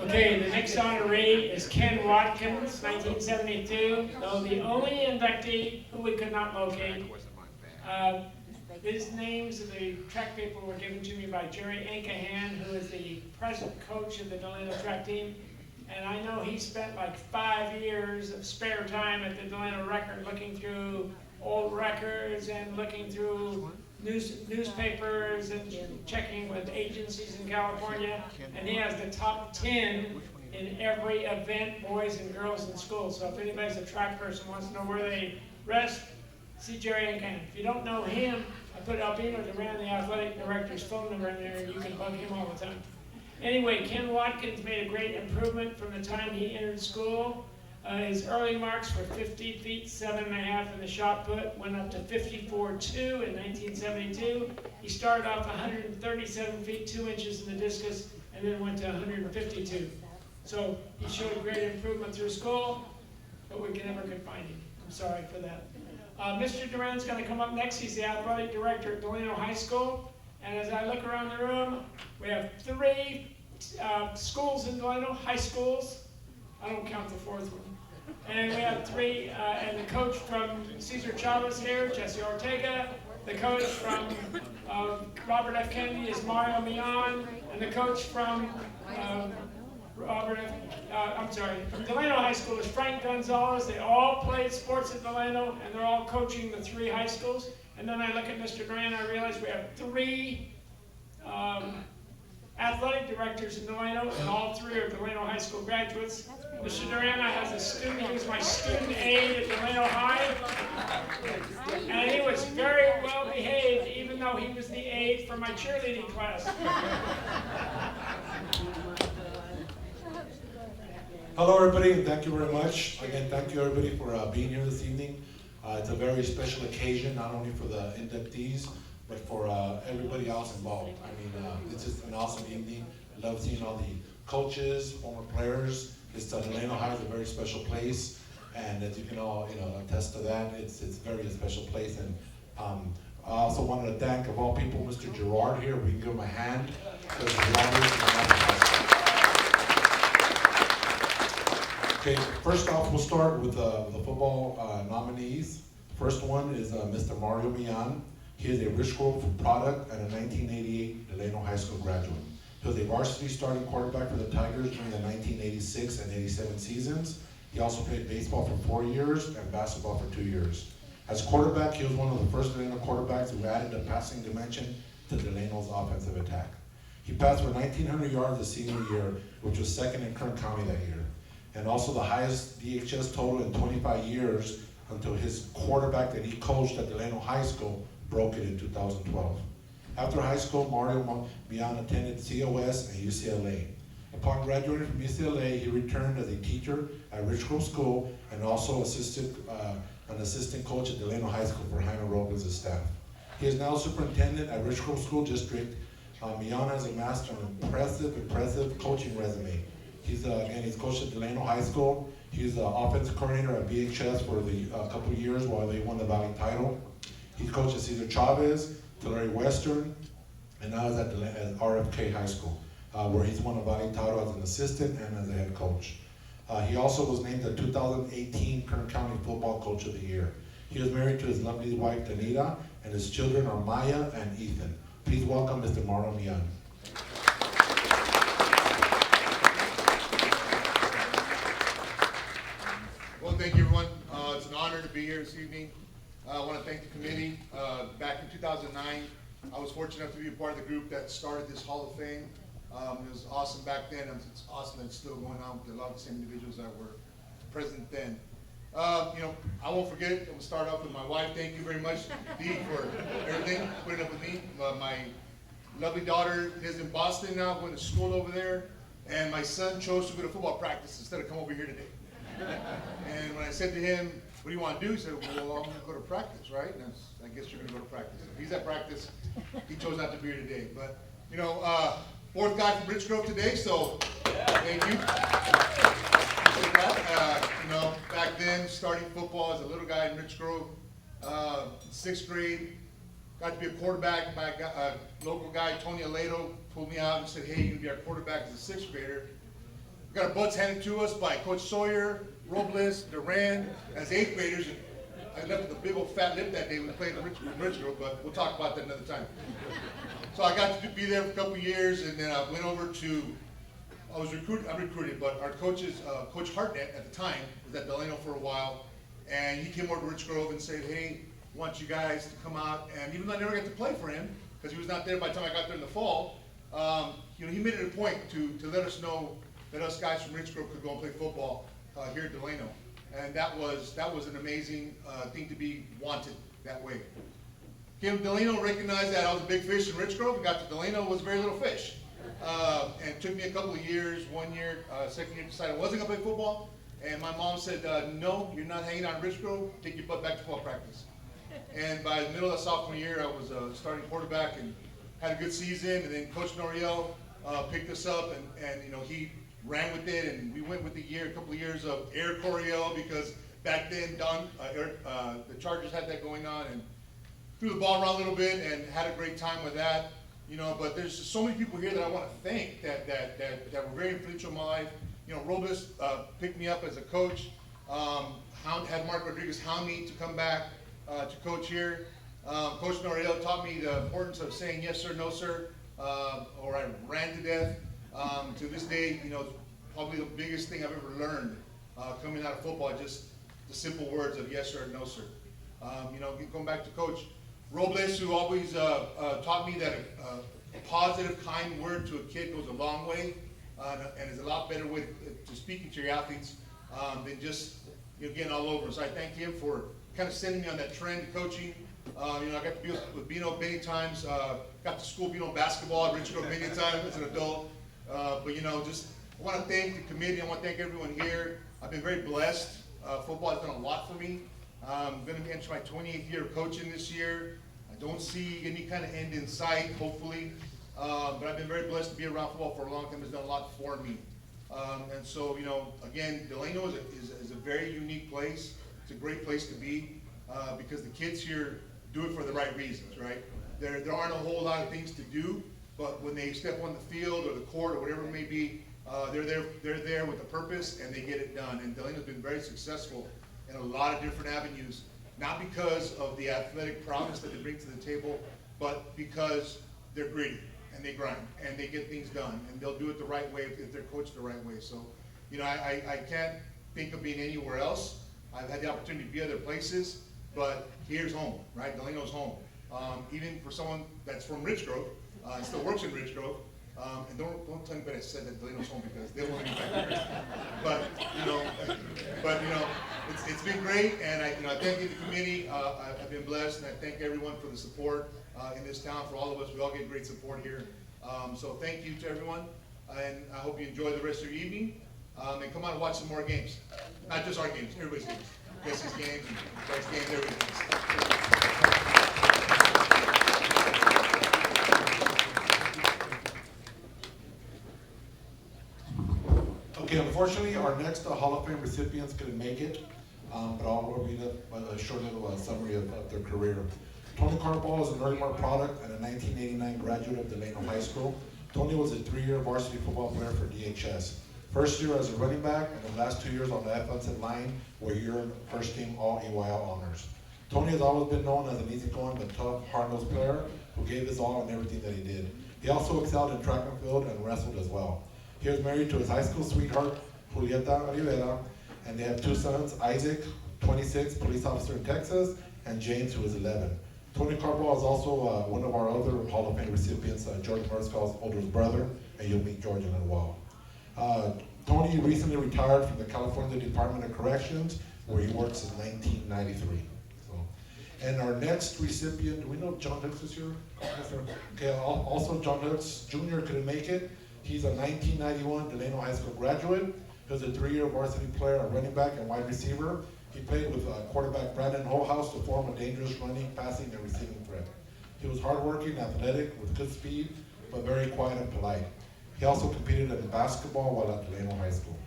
Okay, the next honoree is Ken Watkins, 1972, though the only inductee who we could not locate. His names of the track people were given to me by Jerry Ankahan, who is the present coach of the Delano track team. And I know he spent like 5 years of spare time at the Delano Record looking through old records and looking through newspapers and checking with agencies in California. And he has the top 10 in every event, boys and girls in school. So if anybody's a track person wants to know where they rest, see Jerry Ankahan. If you don't know him, I put Albino Duran, the athletic director's phone number in there, and you can bug him all the time. Anyway, Ken Watkins made a great improvement from the time he entered school. His early marks were 50 feet, 7.5 in the shot put, went up to 54.2 in 1972. He started off 137 feet, 2 inches in the discus, and then went to 152. So he showed great improvement through school, but we never could find him. I'm sorry for that. Mr. Duran's going to come up next. He's the athletic director at Delano High School. And as I look around the room, we have 3 schools in Delano, high schools. I don't count the 4th one. And we have 3, and the coach from Cesar Chavez here, Jesse Ortega. The coach from Robert F. Kennedy is Mario Millan. And the coach from from Delano High School is Frank Gonzalez. They all played sports at Delano, and they're all coaching the 3 high schools. And then I look at Mr. Duran, I realize we have 3 athletic directors in Delano, and all 3 are Delano High School graduates. Mr. Duran has a student who was my student aide at Delano High, and he was very well behaved, even though he was the aide for my cheerleading class. Hello everybody, and thank you very much. Again, thank you everybody for being here this evening. It's a very special occasion, not only for the inductees, but for everybody else involved. I mean, it's just an awesome evening. I love seeing all the coaches, former players. Delano High is a very special place, and as you can all attest to that, it's a very special place. And I also wanted to thank, of all people, Mr. Gerard here. We can give him a hand. Okay, first off, we'll start with the football nominees. First one is Mr. Mario Millan. He is a Rich Grove product and a 1988 Delano High School graduate. He was a varsity starting quarterback for the Tigers during the 1986 and 87 seasons. He also played baseball for 4 years and basketball for 2 years. As quarterback, he was one of the first Delano quarterbacks who added a passing dimension to Delano's offensive attack. He passed for 1,900 yards the senior year, which was second in Kern County that year, and also the highest DHS total in 25 years until his quarterback that he coached at Delano High School broke it in 2012. After high school, Mario Millan attended COS and UCLA. Upon graduating from UCLA, he returned as a teacher at Rich Grove School and also an assistant coach at Delano High School for Jaime Robles' staff. He is now superintendent at Rich Grove School District. Millan has amassed an impressive coaching resume. He's coached at Delano High School. He's the offensive coordinator at BHS for a couple of years while they won the Valley title. He coached at Cesar Chavez, Tulare Western, and now is at RFK High School, where he's won a Valley title as an assistant and as a head coach. He also was named the 2018 Kern County Football Coach of the Year. He is married to his lovely wife, Danita, and his children are Maya and Ethan. Please welcome Mr. Mario Millan. Well, thank you, everyone. It's an honor to be here this evening. I want to thank the committee. Back in 2009, I was fortunate enough to be a part of the group that started this Hall of Fame. It was awesome back then, and it's awesome that it's still going on with a lot of the same individuals that were present then. I won't forget, I'm going to start off with my wife. Thank you very much, Dee, for everything, putting up with me. My lovely daughter lives in Boston now, going to school over there, and my son chose to go to football practice instead of come over here today. And when I said to him, what do you want to do? He said, well, I'm going to go to practice, right? And I guess you're going to go to practice. If he's at practice, he chose not to be here today. But, fourth guy from Rich Grove today, so thank you. Back then, starting football as a little guy in Rich Grove, 6th grade, got to be a quarterback. My local guy, Tony Aledo, pulled me out and said, hey, you're going to be our quarterback as a 6th grader. We got our butts handed to us by Coach Sawyer, Robles, Duran, as 8th graders. And I left with a big old fat lip that day when we played in Richgrove, but we'll talk about that another time. So I got to be there for a couple of years, and then I went over to, I'm recruited, but our coaches, Coach Hartnett at the time, was at Delano for a while, and he came over to Richgrove and said, hey, I want you guys to come out, and even though I never got to play for him, because he was not there by the time I got there in the fall, he made it a point to let us know that us guys from Richgrove could go and play football here at Delano. And that was an amazing thing to be wanted that way. Came to Delano, recognized that I was a big fish in Richgrove, and got to Delano, was very little fish. And it took me a couple of years, 1 year, second year, decided I wasn't gonna play football. And my mom said, no, you're not hanging out in Richgrove, take your butt back to football practice. And by the middle of sophomore year, I was starting quarterback and had a good season. And then Coach Noriel picked us up, and he ran with it, and we went with a couple of years of Air Coryell, because back then the Chargers had that going on, and threw the ball around a little bit and had a great time with that. But there's just so many people here that I want to thank that were very influential in my life. Robles picked me up as a coach. Had Mark Rodriguez hound me to come back to coach here. Coach Noriel taught me the importance of saying yes sir, no sir, or I ran to death. To this day, probably the biggest thing I've ever learned coming out of football, just the simple words of yes sir, no sir. Going back to Coach Robles, who always taught me that a positive, kind word to a kid goes a long way, and is a lot better way to speaking to your athletes than just getting all over. So I thank him for kind of sending me on that trend of coaching. I got to be with Bino many times. Got to school Bino basketball at Richgrove many times as an adult. But just I want to thank the committee. I want to thank everyone here. I've been very blessed. Football has done a lot for me. I'm going to enter my 28th year of coaching this year. I don't see any kind of end in sight, hopefully. But I've been very blessed to be around football for a long time. It's done a lot for me. And so, again, Delano is a very unique place. It's a great place to be because the kids here do it for the right reasons, right? There aren't a whole lot of things to do, but when they step on the field or the court or whatever it may be, they're there with a purpose, and they get it done. And Delano's been very successful in a lot of different avenues, not because of the athletic prowess that they bring to the table, but because they're gritty and they grind and they get things done, and they'll do it the right way if they're coached the right way. So, I can't think of being anywhere else. I've had the opportunity to be other places, but here's home, right? Delano's home. Even for someone that's from Richgrove, and still works in Richgrove, and don't tell anybody I said that Delano's home, because they won't be back. But it's been great, and I thank you, the committee. I've been blessed, and I thank everyone for the support in this town. For all of us, we all get great support here. So thank you to everyone, and I hope you enjoy the rest of your evening. And come out and watch some more games, not just our games, everybody's games. Jesse's games, Bryce's games, everybody's games. Okay, unfortunately, our next Hall of Fame recipients couldn't make it, but I'll read a short little summary of their career. Tony Carbajal is an early mark product and a 1989 graduate of Delano High School. Tony was a 3-year varsity football player for DHS. First year as a running back, and the last 2 years on the offensive line, where he earned first team All-AYL honors. Tony has always been known as an easygoing but tough, hard-nosed player who gave his all in everything that he did. He also excelled in track and field and wrestled as well. He was married to his high school sweetheart, Julieta Rivera, and they have 2 sons, Isaac, 26, police officer in Texas, and James, who is 11. Tony Carbajal is also one of our other Hall of Fame recipients, George Merzkal's older brother, and you'll meet George in a while. Tony recently retired from the California Department of Corrections, where he worked since 1993. And our next recipient, do we know if John Hooks is here? Okay, also John Hooks Jr. couldn't make it. He's a 1991 Delano High School graduate. He was a 3-year varsity player, a running back, and wide receiver. He played with quarterback Brandon Holhouse to form a dangerous running, passing, and receiving threat. He was hardworking, athletic, with good speed, but very quiet and polite. He also competed in basketball while at Delano High School.